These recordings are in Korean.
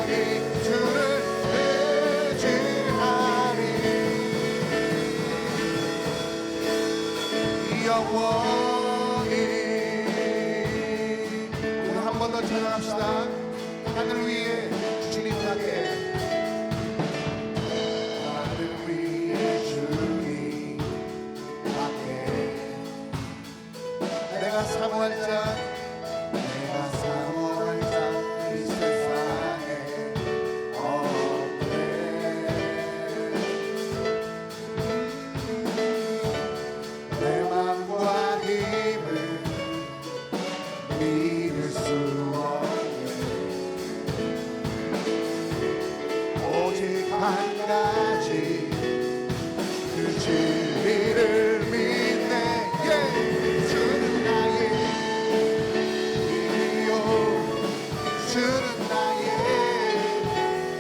영원히 주를 의지하리. 영원히. 오늘 한 번 더 찬양합시다. 하늘 위에 주님 앞에, 하늘 위에 주님 앞에 내가 사모할 자, 내가 사모할 자 이 세상에 없네. 내 맘과 힘을 믿을 수 없네. 오직 한 가지 그 진리를 믿네. 주는 나의 힘이요, 주는 나의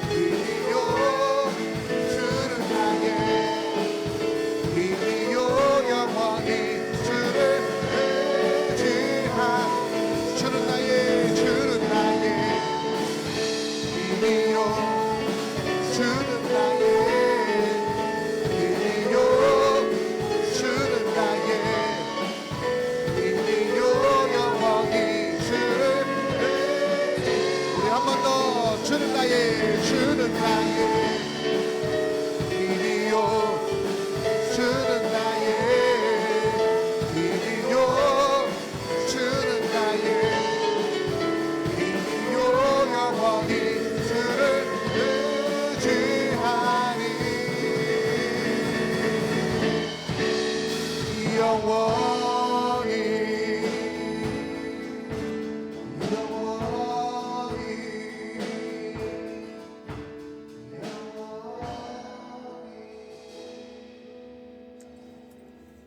힘이요, 주는 나의 힘이요. 영원히 주를 의지하. 주는 나의 힘이요, 주는 나의 힘이요, 주는 나의 힘이요. 영원히 주를 우리 한 번 더. 주는 나의 힘이요, 주는 나의 힘이요, 주는 나의 힘이요. 영원히 주를 의지하니. 영원히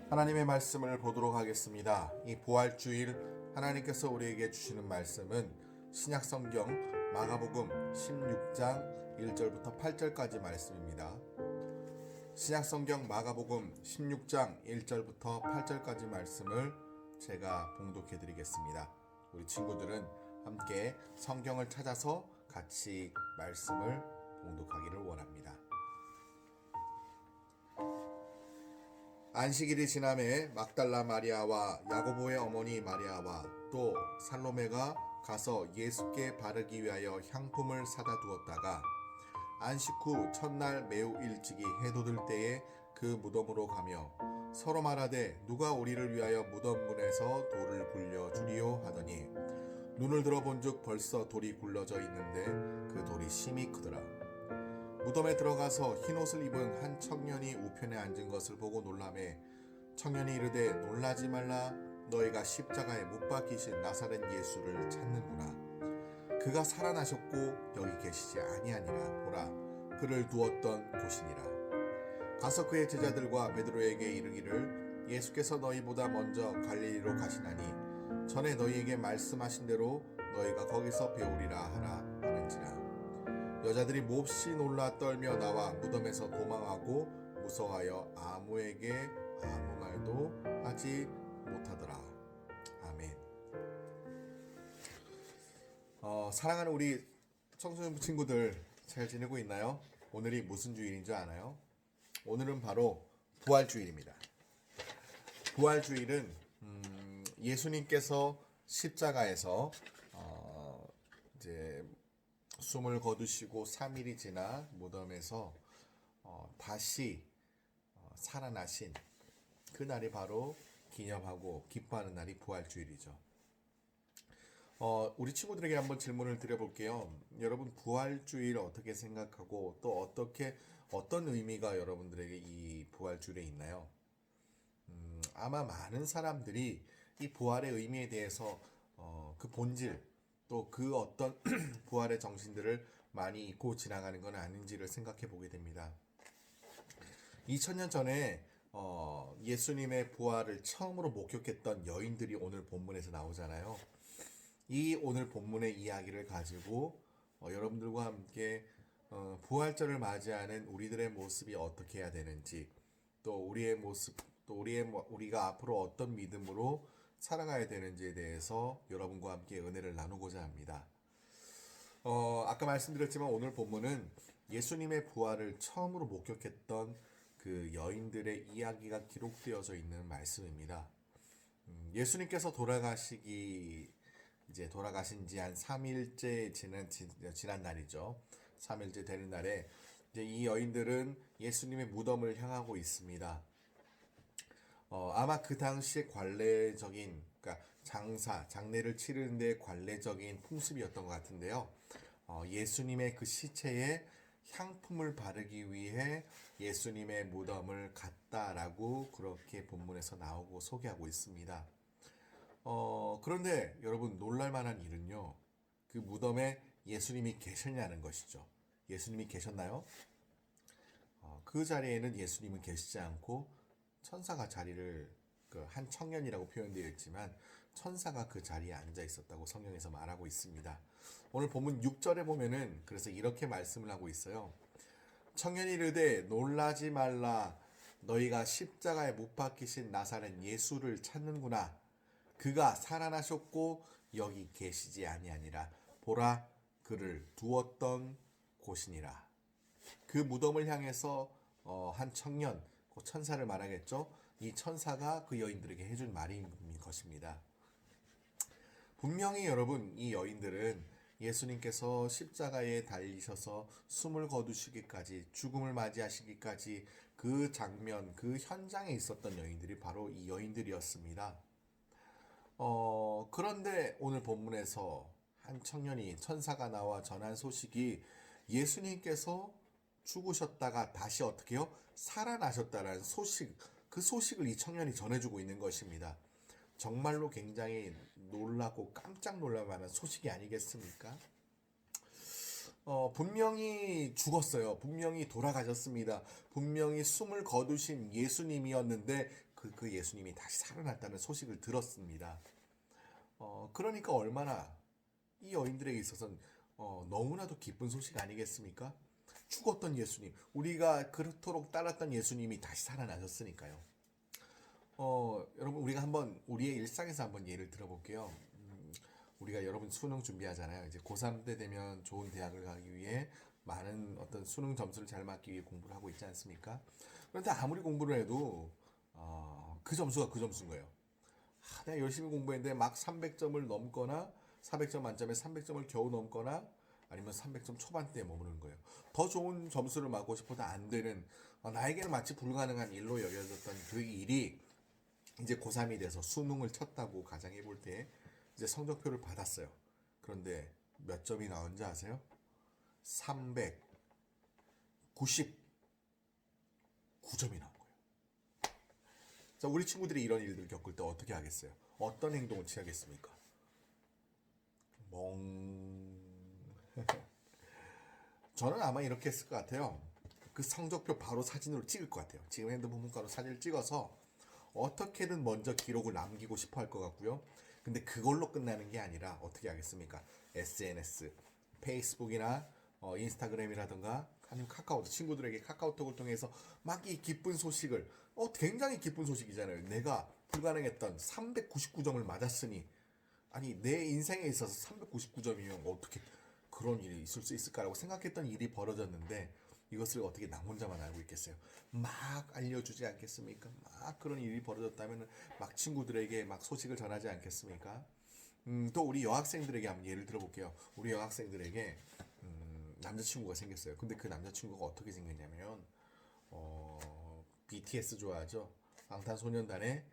하나님의 말씀을 보도록 하겠습니다. 이 부활주일 하나님께서 우리에게 주시는 말씀은 신약성경 마가복음 16장 1절부터 8절까지 말씀입니다. 신약성경 마가복음 16장 1절부터 8절까지 말씀을 제가 봉독해 드리겠습니다. 우리 친구들은 함께 성경을 찾아서 같이 말씀을 봉독하기를 원합니다. 안식일이 지남에 막달라 마리아와 야고보의 어머니 마리아와 또 살로메가 가서 예수께 바르기 위하여 향품을 사다 두었다가 안식 후 첫날 매우 일찍이 해 돋을 때에 그 무덤으로 가며 서로 말하되 누가 우리를 위하여 무덤 문에서 돌을 굴려 주리요 하더니 눈을 들어 본즉 벌써 돌이 굴러져 있는데 그 돌이 심히 크더라. 무덤에 들어가서 흰옷을 입은 한 청년이 우편에 앉은 것을 보고 놀라매 청년이 이르되 놀라지 말라. 너희가 십자가에 못 박히신 나사렛 예수를 찾는구나. 그가 살아나셨고 여기 계시지 아니하니라. 보라, 그를 두었던 곳이니라. 가서 그의 제자들과 베드로에게 이르기를 예수께서 너희보다 먼저 갈릴리로 가시나니 전에 너희에게 말씀하신 대로 너희가 거기서 배우리라 하라 하는지라. 여자들이 몹시 놀라 떨며 나와 무덤에서 도망하고 무서워하여 아무에게 아무 말도 하지 못하더라. 아멘. 사랑하는 우리 청소년 친구들 잘 지내고 있나요? 오늘이 무슨 주일인 줄 아나요? 오늘은 바로 부활주일입니다. 부활주일은 예수님께서 십자가에서 이제 숨을 거두시고 3일이 지나 무덤에서 다시 살아나신 그날이 바로 기념하고 기뻐하는 날이 부활주일이죠. 우리 친구들에게 한번 질문을 드려볼게요. 여러분 부활주일 어떻게 생각하고 또 어떤 의미가 여러분들에게 이 부활주일에 있나요? 아마 많은 사람들이 이 부활의 의미에 대해서 그 본질 또 그 어떤 부활의 정신들을 많이 잊고 지나가는 건 아닌지를 생각해 보게 됩니다. 2000년 전에 예수님의 부활을 처음으로 목격했던 여인들이 오늘 본문에서 나오잖아요. 이 오늘 본문의 이야기를 가지고 여러분들과 함께 부활절을 맞이하는 우리들의 모습이 어떻게 해야 되는지 또 우리의 모습 또 우리가 앞으로 어떤 믿음으로 살아가야 되는지에 대해서 여러분과 함께 은혜를 나누고자 합니다. 아까 말씀드렸지만 오늘 본문은 예수님의 부활을 처음으로 목격했던 그 여인들의 이야기가 기록되어져 있는 말씀입니다. 예수님께서 돌아가신 지 한 3일째 지난 날이죠. 3일째 되는 날에 이제 이 여인들은 예수님의 무덤을 향하고 있습니다. 아마 그 당시에 관례적인, 그러니까 장례를 치르는데 관례적인 풍습이었던 것 같은데요. 예수님의 그 시체에 향품을 바르기 위해 예수님의 무덤을 갔다라고 그렇게 본문에서 나오고 소개하고 있습니다. 그런데 여러분 놀랄 만한 일은요. 그 무덤에 예수님이 계셨냐는 것이죠. 예수님이 계셨나요? 그 자리에는 예수님은 계시지 않고 천사가 자리를 한 청년이라고 표현되어 있지만 천사가 그 자리에 앉아 있었다고 성경에서 말하고 있습니다. 오늘 본문 6절에 보면은 그래서 이렇게 말씀을 하고 있어요. 청년이 이르되 놀라지 말라 너희가 십자가에 못 박히신 나사렛 예수를 찾는구나. 그가 살아나셨고 여기 계시지 아니하니라. 보라 그를 두었던 곳이니라. 그 무덤을 향해서 한 청년, 천사를 말하겠죠. 이 천사가 그 여인들에게 해준 말인 것입니다. 분명히 여러분 이 여인들은 예수님께서 십자가에 달리셔서 숨을 거두시기까지 죽음을 맞이하시기까지 그 장면, 그 현장에 있었던 여인들이 바로 이 여인들이었습니다. 그런데 오늘 본문에서 한 청년이 천사가 나와 전한 소식이 예수님께서 죽으셨다가 다시 어떻게 해요? 살아나셨다라는 소식, 그 소식을 이 청년이 전해주고 있는 것입니다. 정말로 굉장히 놀라고 깜짝 놀랄 만한 소식이 아니겠습니까? 분명히 죽었어요. 분명히 돌아가셨습니다. 분명히 숨을 거두신 예수님이었는데 그 예수님이 다시 살아났다는 소식을 들었습니다. 그러니까 얼마나 이 여인들에게 있어서는 너무나도 기쁜 소식 아니겠습니까? 죽었던 예수님, 우리가 그렇도록 따랐던 예수님이 다시 살아나셨으니까요. 여러분 우리가 한번 우리의 일상에서 한번 예를 들어볼게요. 우리가 여러분 수능 준비하잖아요. 이제 고3 때 되면 좋은 대학을 가기 위해 많은 어떤 수능 점수를 잘 맞기 위해 공부를 하고 있지 않습니까? 그런데 아무리 공부를 해도 그 점수가 그 점수인 거예요. 내가 열심히 공부했는데 막 300점을 넘거나 400점 만점에 300점을 겨우 넘거나 아니면 300점 초반대에 머무르는 거예요. 더 좋은 점수를 맞고 싶어도 안 되는 나에게는 마치 불가능한 일로 여겨졌던 그 일이 이제 고3이 돼서 수능을 쳤다고 가정해 볼 때 이제 성적표를 받았어요. 그런데 몇 점이 나온지 아세요? 399점이 나온 거예요. 자, 우리 친구들이 이런 일들을 겪을 때 어떻게 하겠어요? 어떤 행동을 취하겠습니까? 저는 아마 이렇게 했을 것 같아요. 그 성적표 바로 사진으로 찍을 것 같아요. 지금 핸드폰 문자로 사진을 찍어서 어떻게든 먼저 기록을 남기고 싶어 할 것 같고요. 근데 그걸로 끝나는 게 아니라 어떻게 하겠습니까? SNS, 페이스북이나 인스타그램이라든가 아니면 카카오톡, 친구들에게 카카오톡을 통해서 막 이 기쁜 소식을 굉장히 기쁜 소식이잖아요. 내가 불가능했던 399점을 맞았으니 아니 내 인생에 있어서 399점이면 어떻게 그런 일이 있을 수 있을까라고 생각했던 일이 벌어졌는데 이것을 어떻게 나 혼자만 알고 있겠어요? 막 알려주지 않겠습니까? 막 그런 일이 벌어졌다면 막 친구들에게 막 소식을 전하지 않겠습니까? 또 우리 여학생들에게 한번 예를 들어볼게요. 우리 여학생들에게 남자친구가 생겼어요. 근데 그 남자친구가 어떻게 생겼냐면 BTS 좋아하죠? 방탄소년단의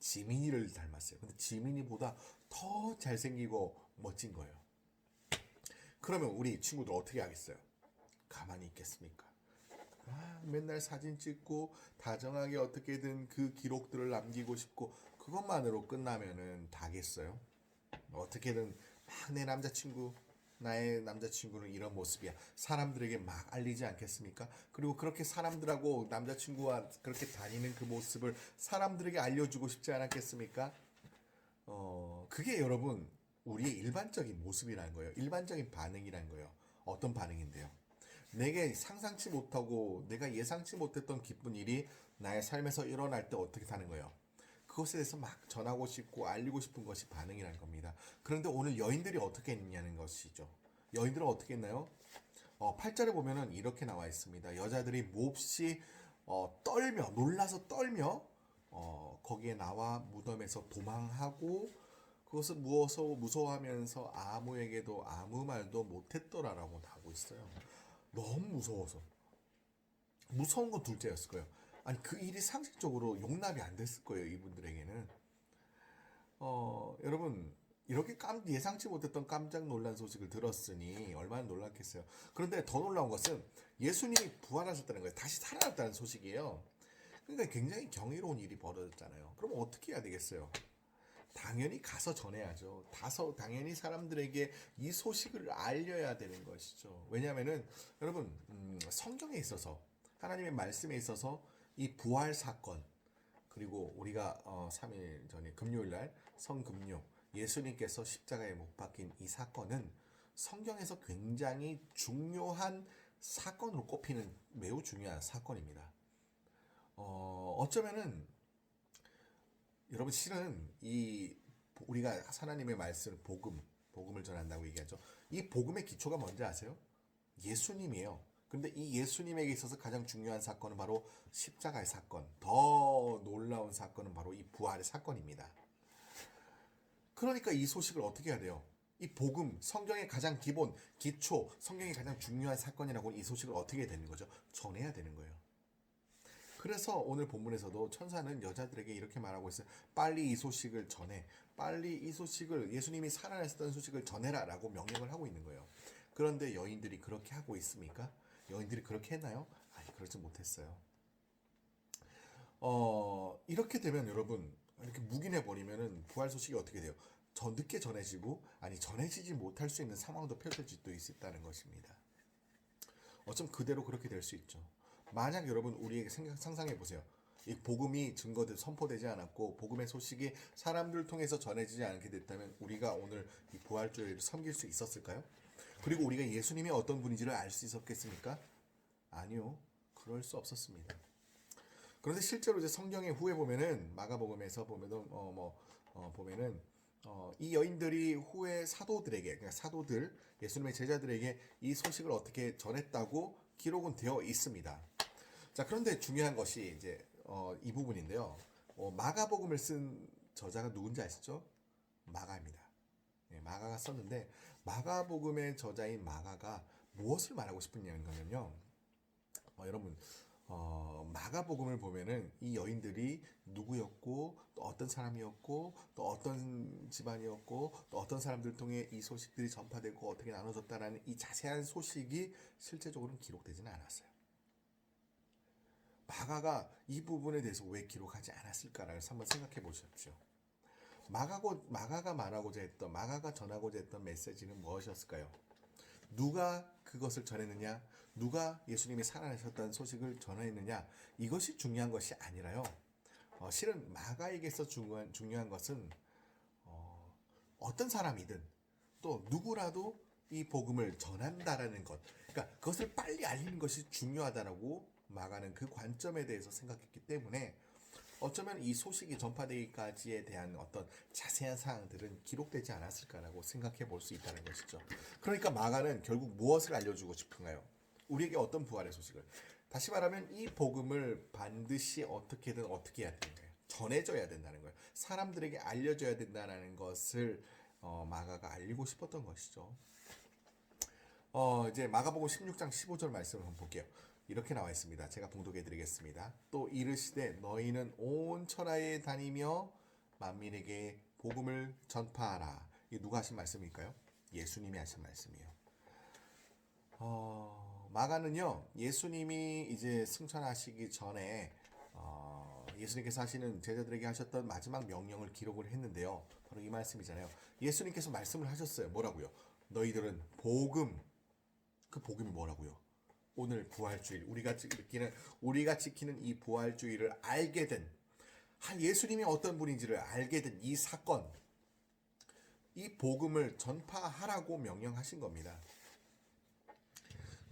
지민이를 닮았어요. 근데 지민이보다 더 잘생기고 멋진 거예요. 그러면 우리 친구들 어떻게 하겠어요? 가만히 있겠습니까? 맨날 사진 찍고 다정하게 어떻게든 그 기록들을 남기고 싶고 그것만으로 끝나면은 다겠어요? 어떻게든 막 나의 남자친구는 이런 모습이야. 사람들에게 막 알리지 않겠습니까? 그리고 그렇게 사람들하고 남자친구와 그렇게 다니는 그 모습을 사람들에게 알려주고 싶지 않았겠습니까? 그게 여러분 우리의 일반적인 모습이라는 거예요. 일반적인 반응이라는 거예요. 어떤 반응인데요? 내게 상상치 못하고 내가 예상치 못했던 기쁜 일이 나의 삶에서 일어날 때 어떻게 사는 거예요? 그것에 대해서 막 전하고 싶고 알리고 싶은 것이 반응이라는 겁니다. 그런데 오늘 여인들이 어떻게 했냐는 것이죠. 여인들은 어떻게 했나요? 8절에 보면은 이렇게 나와 있습니다. 여자들이 몹시 떨며 놀라서 떨며 거기에 나와 무덤에서 도망하고 그것을 무서워하면서 아무에게도 아무 말도 못했더라라고 하고 있어요. 너무 무서워서. 무서운 건 둘째였을 거예요. 아니 그 일이 상식적으로 용납이 안 됐을 거예요. 이분들에게는. 여러분 이렇게 예상치 못했던 깜짝 놀란 소식을 들었으니 얼마나 놀랐겠어요. 그런데 더 놀라운 것은 예수님이 부활하셨다는 거예요. 다시 살아났다는 소식이에요. 그러니까 굉장히 경이로운 일이 벌어졌잖아요. 그럼 어떻게 해야 되겠어요? 당연히 가서 전해야죠. 당연히 사람들에게 이 소식을 알려야 되는 것이죠. 왜냐하면은 여러분 성경에 있어서 하나님의 말씀에 있어서 이 부활 사건 그리고 우리가 3일 전에 금요일날 성금요 예수님께서 십자가에 못 박힌 이 사건은 성경에서 굉장히 중요한 사건으로 꼽히는 매우 중요한 사건입니다. 어쩌면은 여러분 실은 이 우리가 하나님의 말씀 복음을 전한다고 얘기하죠. 이 복음의 기초가 뭔지 아세요? 예수님이에요. 근데 이 예수님에게 있어서 가장 중요한 사건은 바로 십자가의 사건. 더 놀라운 사건은 바로 이 부활의 사건입니다. 그러니까 이 소식을 어떻게 해야 돼요? 이 복음, 성경의 가장 기본, 기초, 성경의 가장 중요한 사건이라고 이 소식을 어떻게 해야 되는 거죠? 전해야 되는 거예요. 그래서 오늘 본문에서도 천사는 여자들에게 이렇게 말하고 있어요. 빨리 이 소식을 전해. 빨리 이 소식을 예수님이 살아났다는 소식을 전해라 라고 명령을 하고 있는 거예요. 그런데 여인들이 그렇게 하고 있습니까? 여인들이 그렇게 했나요? 아니 그렇지 못했어요. 이렇게 되면 여러분 이렇게 묵인해 버리면은 부활 소식이 어떻게 돼요? 늦게 전해지고 아니 전해지지 못할 수 있는 상황도 펼쳐질 수도 있다는 것입니다. 어쩜 그대로 그렇게 될 수 있죠. 만약 여러분 우리에게 상상해 보세요. 이 복음이 선포되지 않았고 복음의 소식이 사람들 통해서 전해지지 않게 됐다면 우리가 오늘 이 부활주의를 섬길 수 있었을까요? 그리고 우리가 예수님이 어떤 분인지를 알 수 있었겠습니까? 아니요. 그럴 수 없었습니다. 그런데 실제로 이제 성경의 후에 보면은 마가복음에서 보면은 보면은 이 여인들이 후에 사도들에게 그러니까 사도들 예수님의 제자들에게 이 소식을 어떻게 전했다고 기록은 되어 있습니다. 자 그런데 중요한 것이 이제 이 부분인데요. 마가복음을 쓴 저자가 누군지 아시죠? 마가입니다. 네, 마가가 썼는데 마가복음의 저자인 마가가 무엇을 말하고 싶은 거냐면요. 여러분 마가복음을 보면은 이 여인들이 누구였고 또 어떤 사람이었고 또 어떤 집안이었고 또 어떤 사람들 통해 이 소식들이 전파되고 어떻게 나눠졌다라는 이 자세한 소식이 실제적으로는 기록되지는 않았어요. 마가가 이 부분에 대해서 왜 기록하지 않았을까를 한번 생각해 보십시오. 마가가 마가가 전하고자 했던 메시지는 무엇이었을까요? 누가 그것을 전했느냐? 누가 예수님이 살아나셨다는 소식을 전했느냐? 이것이 중요한 것이 아니라요. 실은 마가에게서 중요한 것은 어떤 사람이든 또 누구라도 이 복음을 전한다라는 것. 그러니까 그것을 빨리 알리는 것이 중요하다라고 마가는 그 관점에 대해서 생각했기 때문에 어쩌면 이 소식이 전파되기까지에 대한 어떤 자세한 사항들은 기록되지 않았을까라고 생각해 볼 수 있다는 것이죠. 그러니까 마가는 결국 무엇을 알려주고 싶은가요? 우리에게 어떤 부활의 소식을. 다시 말하면 이 복음을 반드시 어떻게든 어떻게 해야 되는 거예요. 전해져야 된다는 거예요. 사람들에게 알려져야 된다는 것을 마가가 알리고 싶었던 것이죠. 이제 마가복음 16장 15절 말씀을 한번 볼게요. 이렇게 나와 있습니다. 제가 봉독해 드리겠습니다. 또 이르시되 너희는 온 천하에 다니며 만민에게 복음을 전파하라. 이게 누가 하신 말씀일까요? 예수님이 하신 말씀이에요. 마가는요 예수님이 이제 승천하시기 전에 예수님께서 하시는 제자들에게 하셨던 마지막 명령을 기록을 했는데요. 바로 이 말씀이잖아요. 예수님께서 말씀을 하셨어요. 뭐라고요? 너희들은 그 복음이 뭐라고요? 오늘 부활주일 우리가 지키는 이 부활주일을 알게 된 예수님이 어떤 분인지를 알게 된 이 사건, 이 복음을 전파하라고 명령하신 겁니다.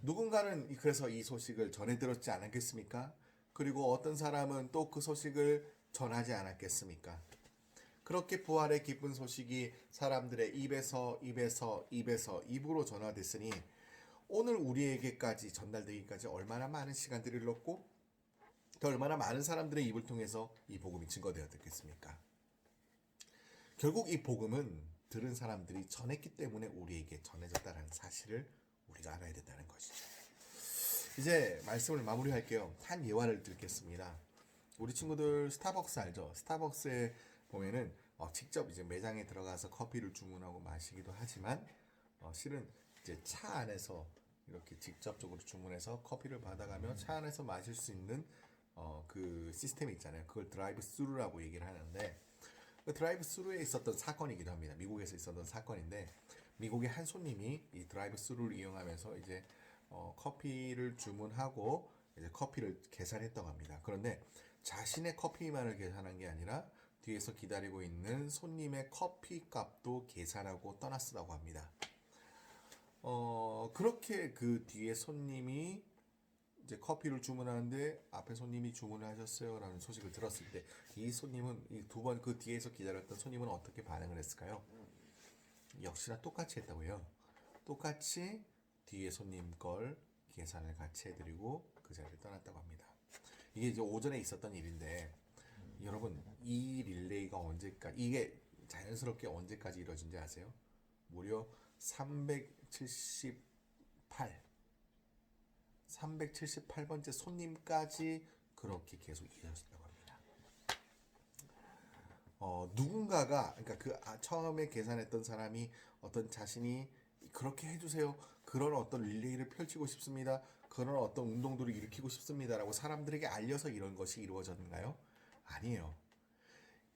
누군가는 그래서 이 소식을 전해 들었지 않았겠습니까? 그리고 어떤 사람은 또 그 소식을 전하지 않았겠습니까? 그렇게 부활의 기쁜 소식이 사람들의 입에서 입으로 전화됐으니 오늘 우리에게까지 전달되기까지 얼마나 많은 시간들이 흘렀고 또 얼마나 많은 사람들의 입을 통해서 이 복음이 증거되었겠습니까? 결국 이 복음은 들은 사람들이 전했기 때문에 우리에게 전해졌다는 사실을 우리가 알아야 된다는 것이죠. 이제 말씀을 마무리할게요. 한 예화를 들겠습니다. 우리 친구들 스타벅스 알죠? 스타벅스에 보면은 직접 이제 매장에 들어가서 커피를 주문하고 마시기도 하지만 실은 이제 차 안에서 이렇게 직접적으로 주문해서 커피를 받아가며 차 안에서 마실 수 있는 그 시스템이 있잖아요. 그걸 드라이브 스루라고 얘기를 하는데 그 드라이브 스루에 있었던 사건이기도 합니다. 미국에서 있었던 사건인데 미국의 한 손님이 이 드라이브 스루를 이용하면서 이제 커피를 주문하고 이제 커피를 계산했다고 합니다. 그런데 자신의 커피만을 계산한 게 아니라 뒤에서 기다리고 있는 손님의 커피 값도 계산하고 떠났다고 합니다. 그렇게 그 뒤에 손님이 이제 커피를 주문하는데 앞에 손님이 주문을 하셨어요 라는 소식을 들었을 때 이 손님은 이 두 번 그 뒤에서 기다렸던 손님은 어떻게 반응을 했을까요? 역시나 똑같이 했다고요. 똑같이 뒤에 손님 걸 계산을 같이 해드리고 그 자리를 떠났다고 합니다. 이게 이제 오전에 있었던 일인데 여러분 이 릴레이가 언제까지 이게 자연스럽게 언제까지 이루어진지 아세요? 무려 378번째 손님까지 그렇게 계속 이어졌다고 합니다. 누군가가 그러니까 처음에 계산했던 사람이 어떤 자신이 그렇게 해주세요. 그런 어떤 릴레이를 펼치고 싶습니다. 그런 어떤 운동들을 일으키고 싶습니다라고 사람들에게 알려서 이런 것이 이루어졌는가요? 아니에요.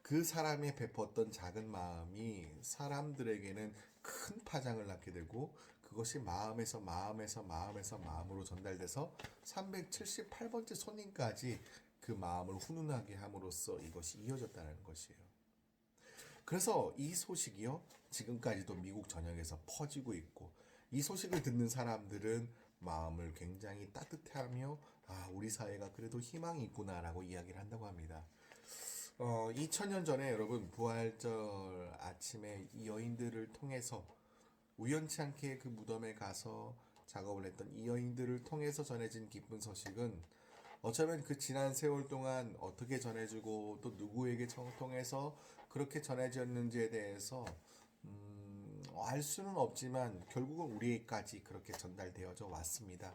그 사람이 베풀었던 작은 마음이 사람들에게는 큰 파장을 낳게 되고 그것이 마음으로 전달돼서 378번째 손님까지 그 마음을 훈훈하게 함으로써 이것이 이어졌다는 것이에요. 그래서 이 소식이요 지금까지도 미국 전역에서 퍼지고 있고 이 소식을 듣는 사람들은 마음을 굉장히 따뜻해하며 우리 사회가 그래도 희망이 있구나라고 이야기를 한다고 합니다. 2000년 전에 여러분 부활절 아침에 이 여인들을 통해서 우연치 않게 그 무덤에 가서 작업을 했던 이 여인들을 통해서 전해진 기쁜 소식은 어쩌면 그 지난 세월 동안 어떻게 전해지고 또 누구에게 통해서 그렇게 전해졌는지에 대해서 알 수는 없지만 결국은 우리에게까지 그렇게 전달되어져 왔습니다.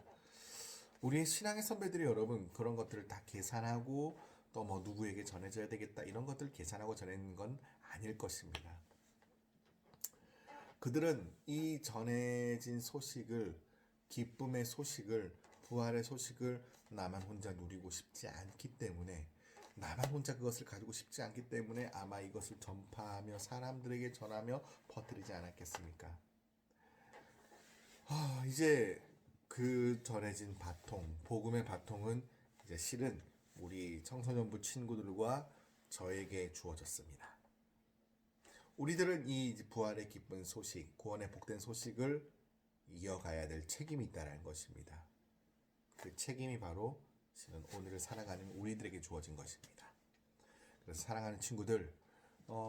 우리의 신앙의 선배들이 여러분 그런 것들을 다 계산하고 또 뭐 누구에게 전해져야 되겠다 이런 것들을 계산하고 전하는 건 아닐 것입니다. 그들은 이 전해진 소식을 기쁨의 소식을 부활의 소식을 나만 혼자 누리고 싶지 않기 때문에 나만 혼자 그것을 가지고 싶지 않기 때문에 아마 이것을 전파하며 사람들에게 전하며 퍼뜨리지 않았겠습니까? 이제 그 전해진 바통, 복음의 바통은 이제 실은 우리 청소년부 친구들과 저에게 주어졌습니다. 우리들은 이 부활의 기쁜 소식, 구원의 복된 소식을 이어가야 될 책임이 있다는 것입니다. 그 책임이 바로 실은 오늘을 살아가는 우리들에게 주어진 것입니다. 그래서 사랑하는 친구들,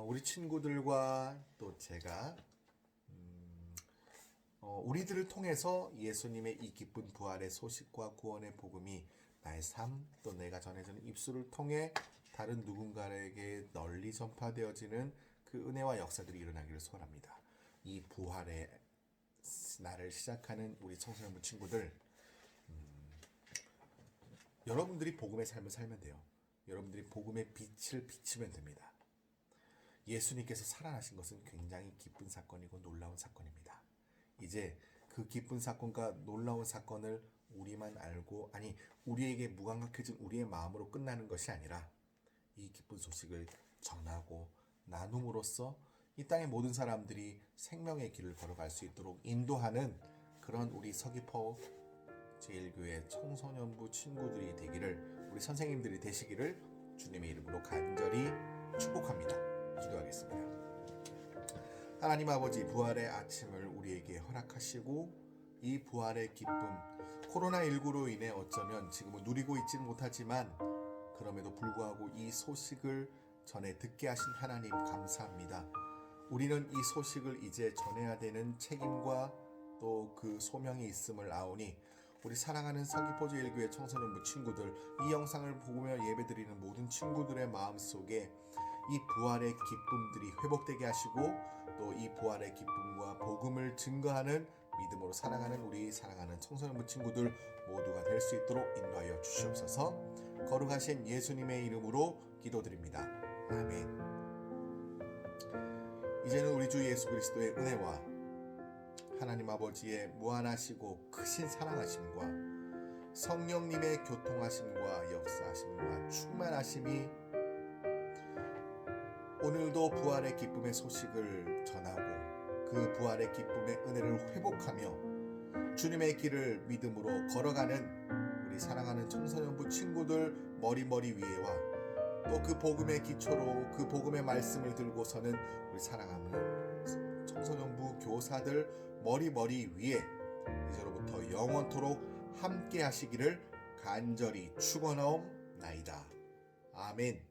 우리 친구들과 또 제가 우리들을 통해서 예수님의 이 기쁜 부활의 소식과 구원의 복음이 나의 삶 또 내가 전해지는 입술을 통해 다른 누군가에게 널리 전파되어지는 그 은혜와 역사들이 일어나기를 소원합니다. 이 부활의 나를 시작하는 우리 청소년부 친구들, 여러분들이 복음의 삶을 살면 돼요. 여러분들이 복음의 빛을 비치면 됩니다. 예수님께서 살아나신 것은 굉장히 기쁜 사건이고 놀라운 사건입니다. 이제 그 기쁜 사건과 놀라운 사건을 우리만 알고 우리에게 무감각해진 우리의 마음으로 끝나는 것이 아니라 이 기쁜 소식을 전하고 나눔으로써 이 땅의 모든 사람들이 생명의 길을 걸어갈 수 있도록 인도하는 그런 우리 서귀포 제1교회 청소년부 친구들이 되기를 우리 선생님들이 되시기를 주님의 이름으로 간절히 축복합니다. 기도하겠습니다. 하나님 아버지 부활의 아침을 우리에게 허락하시고 이 부활의 기쁨 코로나19로 인해 어쩌면 지금은 누리고 있지는 못하지만 그럼에도 불구하고 이 소식을 전해 듣게 하신 하나님 감사합니다. 우리는 이 소식을 이제 전해야 되는 책임과 또 그 소명이 있음을 아오니 우리 사랑하는 서귀포 제일교회 청소년부 친구들, 이 영상을 보며 예배드리는 모든 친구들의 마음속에 이 부활의 기쁨들이 회복되게 하시고 또 이 부활의 기쁨과 복음을 증거하는 믿음으로 살아가는 우리 사랑하는 청소년부 친구들 모두가 될 수 있도록 인도하여 주시옵소서. 거룩하신 예수님의 이름으로 기도드립니다. 아멘. 이제는 우리 주 예수 그리스도의 은혜와 하나님 아버지의 무한하시고 크신 사랑하심과 성령님의 교통하심과 역사하심과 충만하심이 오늘도 부활의 기쁨의 소식을 전하고 그 부활의 기쁨의 은혜를 회복하며 주님의 길을 믿음으로 걸어가는 우리 사랑하는 청소년부 친구들 머리 위에와 또 그 복음의 기초로 그 복음의 말씀을 들고서는 우리 사랑하는 청소년부 교사들 머리 위에 이제로부터 영원토록 함께 하시기를 간절히 축원하옵나이다. 아멘.